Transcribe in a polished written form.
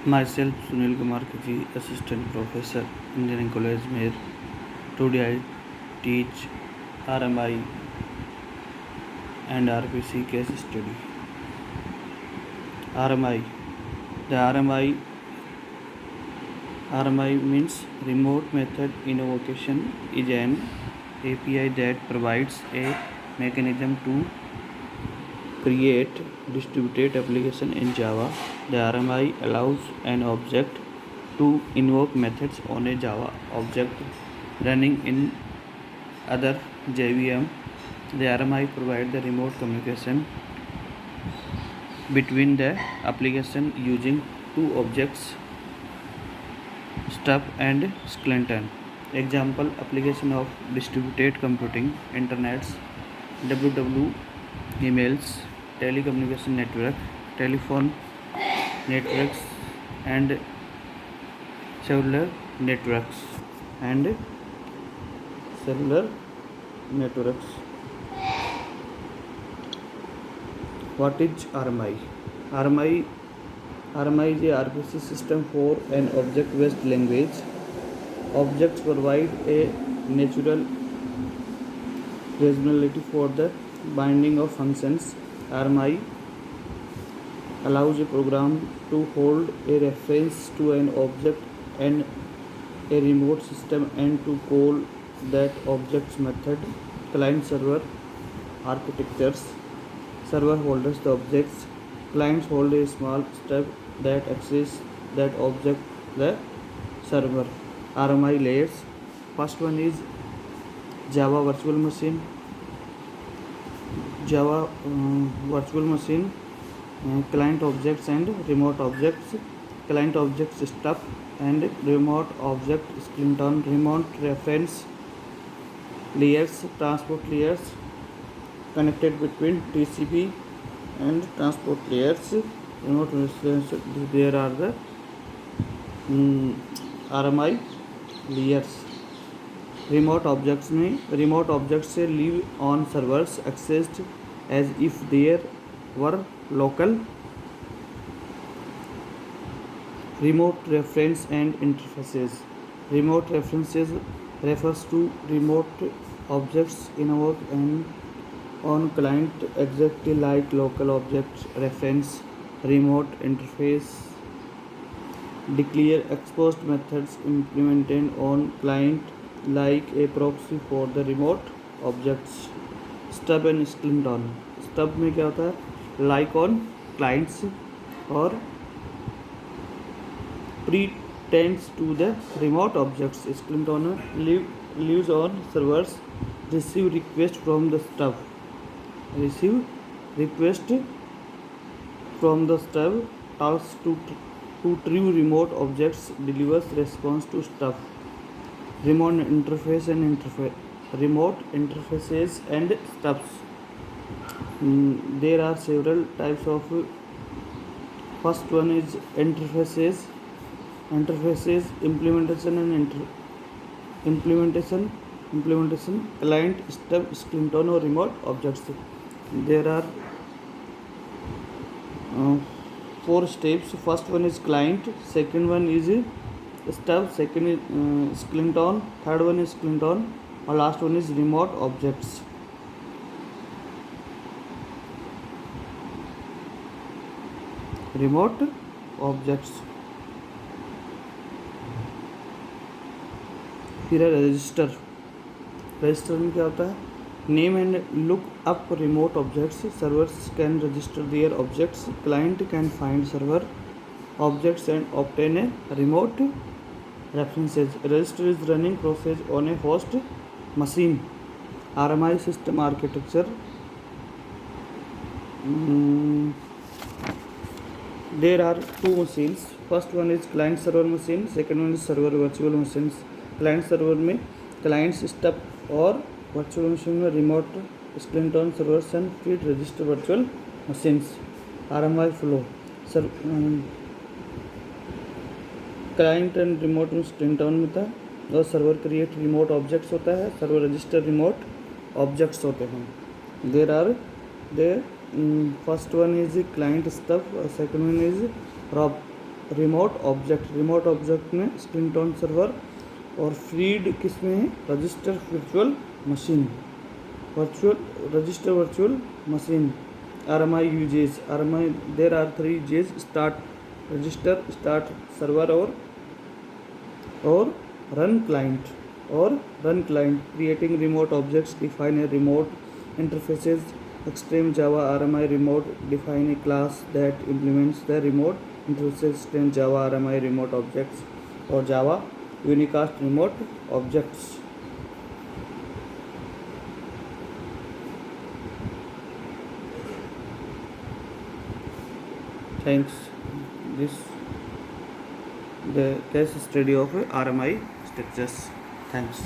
Myself, Sunil Kumar Kaji, Assistant Professor, Engineering College, Mehr. Today I teach RMI and RPC case study. RMI. The RMI means Remote Method Invocation is an API that provides a mechanism to create distributed application in Java. The RMI allows an object to invoke methods on a Java object running in other JVM. The RMI provides the remote communication between the application using two objects, stub and skeleton. Example application of distributed computing, internets, WW emails, telecommunication network, telephone networks and cellular networks and cellular networks. What is RMI? RMI is a RPC system for an object-based language. Objects provide a natural reasonability for the binding of functions. RMI allows a program to hold a reference to an object and a remote system and to call that object's method. Client-server architectures. Server holds the objects. Clients hold a small stub that access that object, the server. RMI layers. First one is Java virtual machine. Client objects and remote objects. Client objects stub and remote object skeleton. Remote reference layers, transport layers connected between TCP and transport layers. Remote reference, there are the RMI layers. Remote objects से live on servers accessed as if there were local. Remote reference and interfaces. Remote references refers to remote objects invoked on client exactly like local object reference. Remote interface declare exposed methods implemented on client like a proxy for the remote objects. Stub and skeleton. Stub में क्या होता है? Like on clients और pretends to the remote objects. Skeleton lives on servers. Receive request from the stub. Receive request from the stub. Talks to true remote objects. Delivers response to stub. Remote interfaces and stubs. There are several types of. First one is interfaces. Implementation and implementation. Client, stub, skeleton or remote objects. There are 4 steps. First one is client. Second one is stub. Second is skeleton. Third one is skeleton. और last one is remote objects. Remote objects. फिर है register. Register में क्या होता है? Name and look up remote objects. Servers can register their objects. Client can find server objects and obtain a remote references. Register is running process on a host machine. RMI system architecture. There are 2 machines. First one is client server machine. Second one is server virtual machines. Client server में clients stub और virtual machine में remote skeleton servers and feed register virtual machines. RMI flow. Client and remote में skeleton में था और server create remote objects होता है. Server register remote objects होते हैं. There are first one is client stub और second one is remote object में स्प्रिंट ऑन सर्वर, और फ्रीड किस में है, register virtual machine, virtual machine. RMI uses, RMI there are 3 uses, start register, start server, और run client creating remote objects, define a remote interfaces, extends Java RMI remote define a class that implements the remote interfaces, extreme java RMI remote objects, और java unicast remote objects। Thanks. This the case study of RMI structures. Thanks.